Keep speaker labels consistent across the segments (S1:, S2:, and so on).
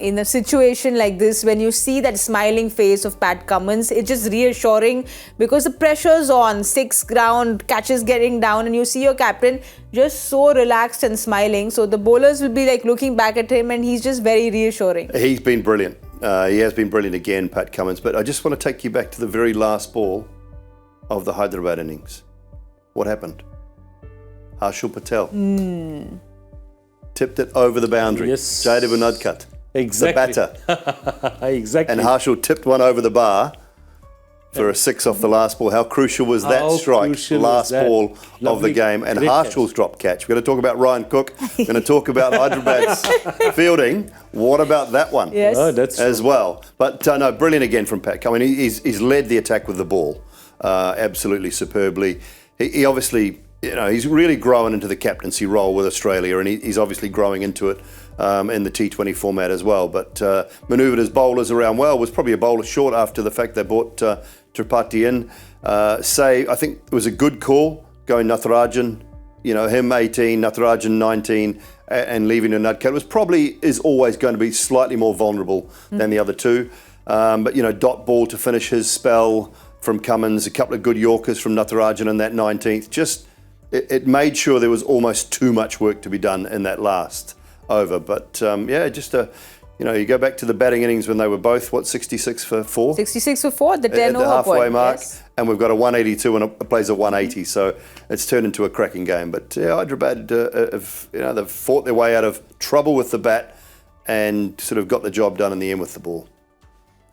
S1: in a situation like this, when you see that smiling face of Pat Cummins, it's just reassuring because the pressure's on, 6th ground, catches getting down, and you see your captain just so relaxed and smiling. So the bowlers will be like looking back at him, and he's just very reassuring.
S2: He's been brilliant. He has been brilliant again, Pat Cummins. But I just want to take you back to the very last ball of the Hyderabad innings. What happened? Harshal Patel tipped it over the boundary.
S3: Yes.
S2: Jaydev Unadkat,
S3: Exactly.
S2: the batter.
S3: Exactly.
S2: And Harshal tipped one over the bar for a 6 off the last ball. How crucial was that strike? Last ball of the game. And Harshal's drop catch. We're going to talk about Ryan Cook. We're going to talk about Hyderabad's fielding. What about that one?
S1: Yes.
S3: Oh, that's
S2: as
S3: true.
S2: well. But no, brilliant again from Pat Cummins. He's led the attack with the ball absolutely superbly. He obviously, he's really growing into the captaincy role with Australia, and he's obviously growing into it in the T20 format as well. But manoeuvred his bowlers around well. Was probably a bowler short after the fact they brought Tripathi in. I think it was a good call going Natarajan. Him 18, Natarajan 19, and leaving Unadkat is always going to be slightly more vulnerable than the other two. But dot ball to finish his spell from Cummins, a couple of good Yorkers from Natarajan in that 19th. Just it made sure there was almost too much work to be done in that last over. But you go back to the batting innings when they were both 66 for 4.
S1: 66 for 4 at the 10
S2: at the
S1: over
S2: halfway
S1: point.
S2: mark,
S1: Yes.
S2: and we've got a 182 and a plays a 180. So it's turned into a cracking game. But Hyderabad they've fought their way out of trouble with the bat and sort of got the job done in the end with the ball.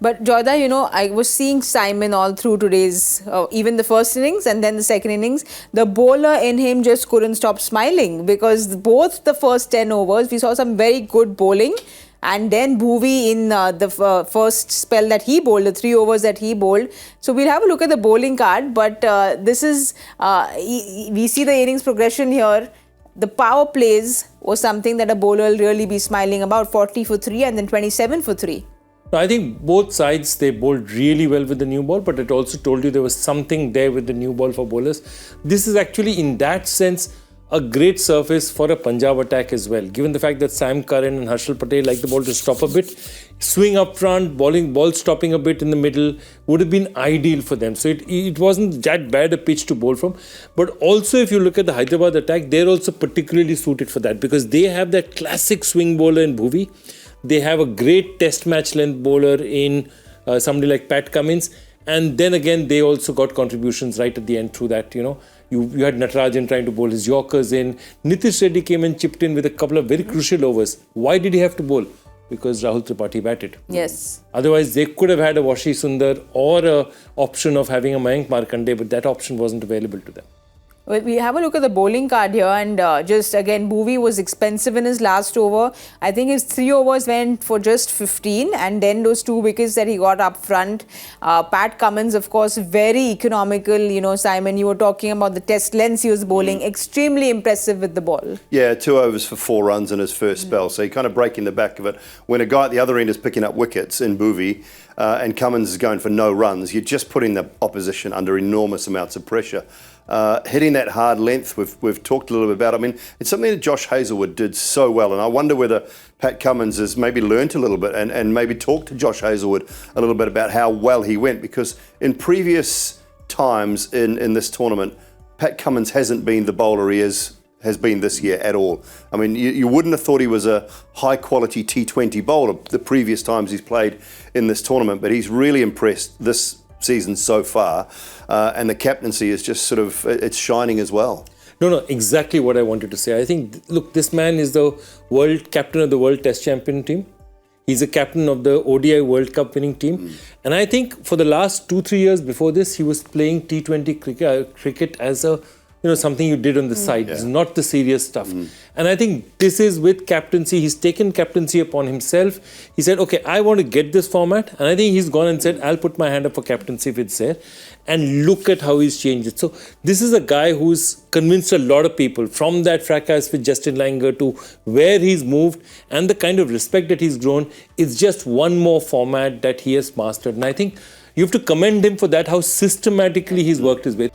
S1: But Joyda, I was seeing Simon all through today's, even the first innings and then the second innings. The bowler in him just couldn't stop smiling because both the first 10 overs, we saw some very good bowling. And then Bhuvi in the first spell that he bowled, the 3 overs that he bowled. So we'll have a look at the bowling card. But this is, we see the innings progression here. The power plays was something that a bowler will really be smiling about. 40 for 3 and then 27 for 3.
S3: I think both sides, they bowled really well with the new ball, but it also told you there was something there with the new ball for bowlers. This is actually, in that sense, a great surface for a Punjab attack as well. Given the fact that Sam Curran and Harshal Patel like the ball to stop a bit, swing up front, ball stopping a bit in the middle would have been ideal for them. So it wasn't that bad a pitch to bowl from. But also if you look at the Hyderabad attack, they're also particularly suited for that because they have that classic swing bowler in Bhuvi. They have a great test match length bowler in somebody like Pat Cummins. And then again, they also got contributions right at the end through that, You had Natarajan trying to bowl his Yorkers in. Nitish Reddy came and chipped in with a couple of very crucial overs. Why did he have to bowl? Because Rahul Tripathi batted.
S1: Yes.
S3: Otherwise, they could have had a Washi Sundar or an option of having a Mayank Markanday, but that option wasn't available to them.
S1: Well, we have a look at the bowling card here, and just again, Bhuvi was expensive in his last over. I think his 3 overs went for just 15, and then those 2 wickets that he got up front. Pat Cummins, of course, very economical. Simon, you were talking about the test lengths he was bowling. Extremely impressive with the ball.
S2: Yeah, 2 overs for 4 runs in his first spell. So you're kind of breaking the back of it. When a guy at the other end is picking up wickets in Bhuvi and Cummins is going for no runs, you're just putting the opposition under enormous amounts of pressure. Hitting that hard length, we've talked a little bit about. I mean, it's something that Josh Hazlewood did so well, and I wonder whether Pat Cummins has maybe learnt a little bit and maybe talked to Josh Hazlewood a little bit about how well he went, because in previous times in this tournament, Pat Cummins hasn't been the bowler he has been this year at all. I mean, you wouldn't have thought he was a high-quality T20 bowler the previous times he's played in this tournament, but he's really impressed this season so far, and the captaincy is just sort of, it's shining as well.
S3: No, exactly what I wanted to say. I think, look, this man is the world captain of the World Test Champion team. He's a captain of the ODI World Cup winning team. And I think for the last 2-3 years before this, he was playing T20 cricket as a something you did on the side. It's not the serious stuff. And I think this is with captaincy. He's taken captaincy upon himself. He said, okay, I want to get this format. And I think he's gone and said, I'll put my hand up for captaincy if it's there. And look at how he's changed it. So this is a guy who's convinced a lot of people, from that fracas with Justin Langer to where he's moved and the kind of respect that he's grown. It's just one more format that he has mastered. And I think you have to commend him for that, how systematically he's worked his way.